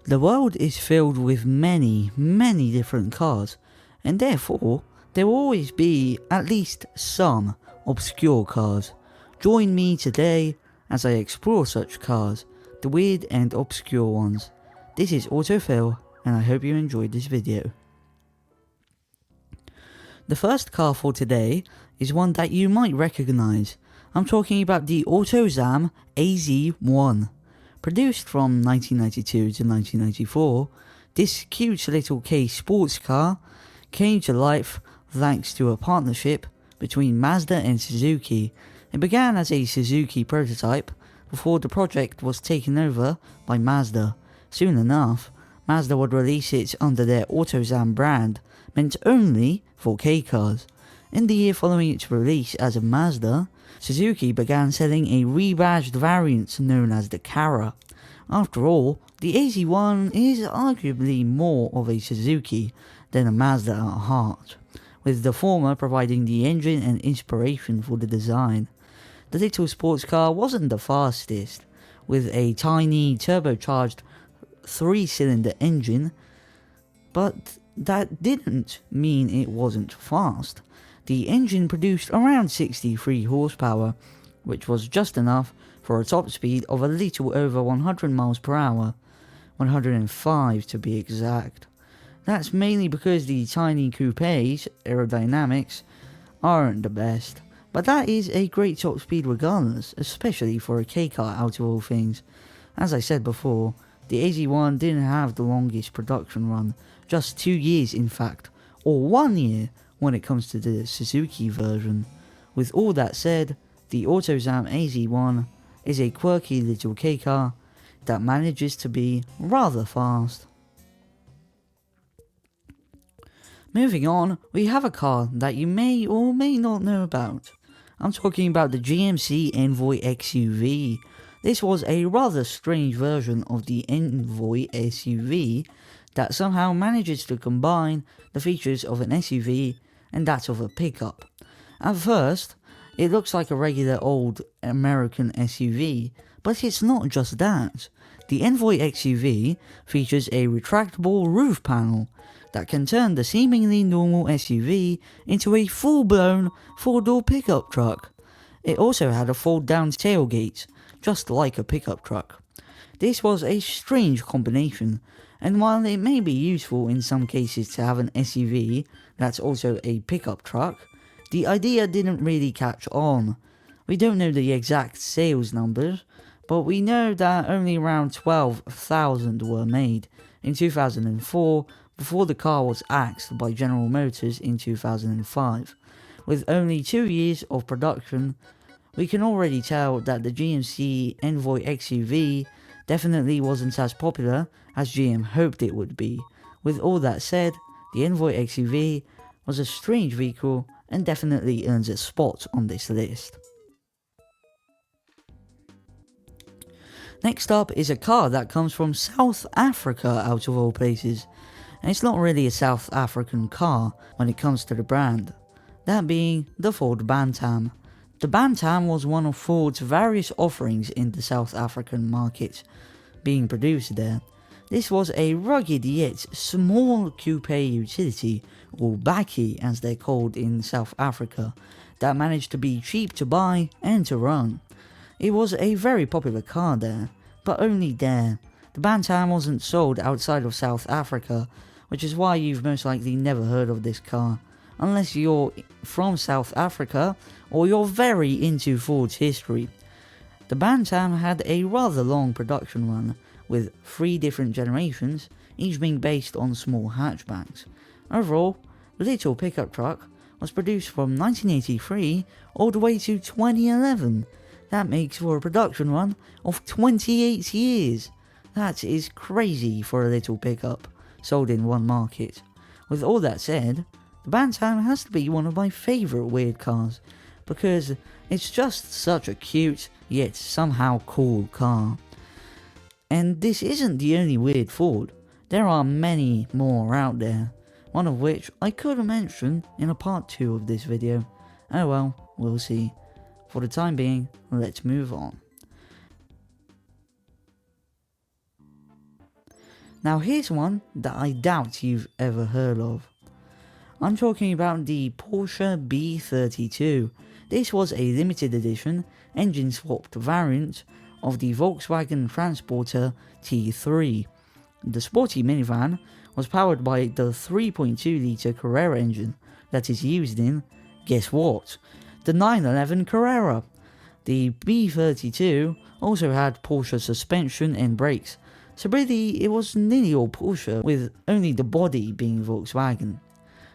The world is filled with many, many different cars, and therefore there will always be at least some obscure cars. Join me today as I explore such cars, the weird and obscure ones. This is Autofill, and I hope you enjoyed this video. The first car for today is one that you might recognize. I'm talking about the AutoZam AZ1. Produced from 1992 to 1994, this cute little K sports car came to life thanks to a partnership between Mazda and Suzuki. It began as a Suzuki prototype before the project was taken over by Mazda. Soon enough, Mazda would release it under their AutoZam brand, meant only for K cars. In the year following its release as a Mazda, Suzuki began selling a rebadged variant known as the Kara. After all, the AZ1 is arguably more of a Suzuki than a Mazda at heart, with the former providing the engine and inspiration for the design. The little sports car wasn't the fastest, with a tiny turbocharged 3-cylinder engine, but that didn't mean it wasn't fast. The engine produced around 63 horsepower, which was just enough for a top speed of a little over 100 miles per hour, 105 to be exact. That's mainly because the tiny coupe's aerodynamics aren't the best, but that is a great top speed regardless, especially for a K car out of all things. As I said before, the AZ1 didn't have the longest production run, just 2 years in fact, or 1 year when it comes to the Suzuki version. With all that said, the AutoZam AZ1 is a quirky little K car that manages to be rather fast. Moving on, we have a car that you may or may not know about. I'm talking about the GMC Envoy XUV. This was a rather strange version of the Envoy SUV that somehow manages to combine the features of an SUV and that of a pickup. At first, it looks like a regular old American SUV, but it's not just that. The Envoy XUV features a retractable roof panel that can turn the seemingly normal SUV into a full-blown 4-door pickup truck. It also had a fold-down tailgate, just like a pickup truck. This was a strange combination, and while it may be useful in some cases to have an SUV that's also a pickup truck, the idea didn't really catch on. We don't know the exact sales numbers, but we know that only around 12,000 were made in 2004 before the car was axed by General Motors in 2005. With only 2 years of production, we can already tell that the GMC Envoy XUV definitely wasn't as popular as GM hoped it would be. With all that said, the Envoy XUV was a strange vehicle and definitely earns a spot on this list. Next up is a car that comes from South Africa out of all places, and it's not really a South African car when it comes to the brand, that being the Ford Bantam. The Bantam was one of Ford's various offerings in the South African market being produced there. This was a rugged yet small coupe utility, or bakkie as they're called in South Africa, that managed to be cheap to buy and to run. It was a very popular car there, but only there. The Bantam wasn't sold outside of South Africa, which is why you've most likely never heard of this car, unless you're from South Africa or you're very into Ford's history. The Bantam had a rather long production run, with 3 different generations, each being based on small hatchbacks. Overall, the little pickup truck was produced from 1983 all the way to 2011. That makes for a production run of 28 years. That is crazy for a little pickup, sold in one market. With all that said, the Bantam has to be one of my favourite weird cars, because it's just such a cute, yet somehow cool car. And this isn't the only weird Ford, there are many more out there, one of which I could mention in a part 2 of this video. Oh well, we'll see. For the time being, let's move on. Now here's one that I doubt you've ever heard of. I'm talking about the Porsche B32. This was a limited edition, engine swapped variant of the Volkswagen Transporter T3. The sporty minivan was powered by the 3.2 litre Carrera engine that is used in, guess what, the 911 Carrera. The B32 also had Porsche suspension and brakes, so really it was nearly all Porsche, with only the body being Volkswagen.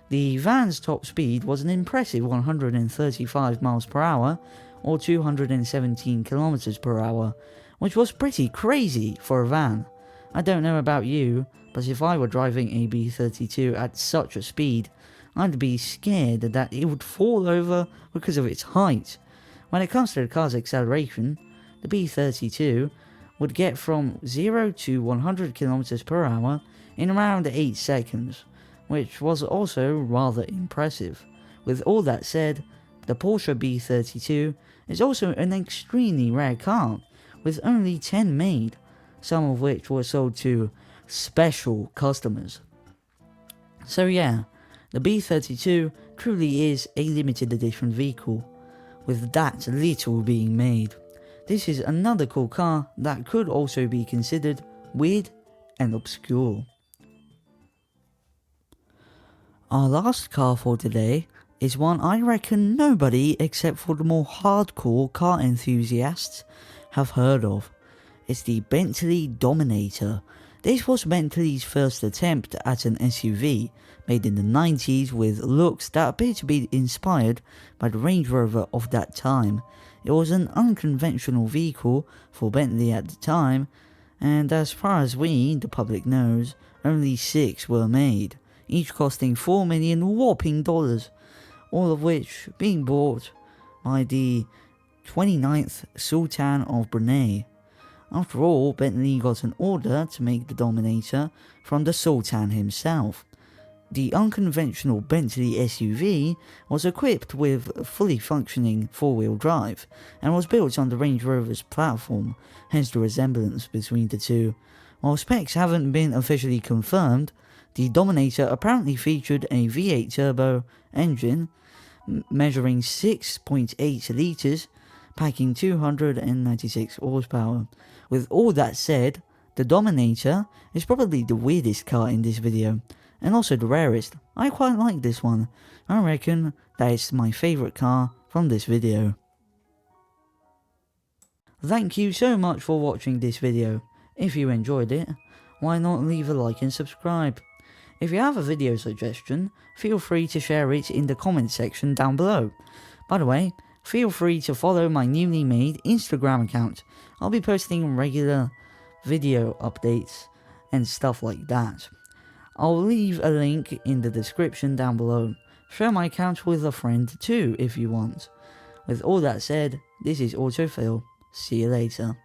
The van's top speed was an impressive 135 miles per hour or 217 kilometers per hour, which was pretty crazy for a van. I don't know about you, but if I were driving a B32 at such a speed, I'd be scared that it would fall over because of its height. When it comes to the car's acceleration, the B32 would get from 0 to 100 kilometers per hour in around 8 seconds, which was also rather impressive. With all that said, the Porsche B32 is also an extremely rare car, with only 10 made, some of which were sold to special customers. So yeah, the B32 truly is a limited edition vehicle, with that little being made. This is another cool car that could also be considered weird and obscure. Our last car for today is one I reckon nobody except for the more hardcore car enthusiasts have heard of. It's the Bentley Dominator. This was Bentley's first attempt at an SUV, made in the 90s with looks that appear to be inspired by the Range Rover of that time. It was an unconventional vehicle for Bentley at the time, and as far as we, the public, knows, only 6 were made, each costing $4 million whopping, all of which being bought by the 29th Sultan of Brunei. After all, Bentley got an order to make the Dominator from the Sultan himself. The unconventional Bentley SUV was equipped with fully functioning 4-wheel drive and was built on the Range Rover's platform, hence the resemblance between the two. While specs haven't been officially confirmed, the Dominator apparently featured a V8 turbo engine measuring 6.8 litres, packing 296 horsepower. With all that said, the Dominator is probably the weirdest car in this video, and also the rarest. I quite like this one. I reckon that it's my favourite car from this video. Thank you so much for watching this video. If you enjoyed it, why not leave a like and subscribe? If you have a video suggestion, feel free to share it in the comment section down below. By the way, feel free to follow my newly made Instagram account. I'll be posting regular video updates and stuff like that. I'll leave a link in the description down below. Share my account with a friend too if you want. With all that said, this is Autofill. See you later.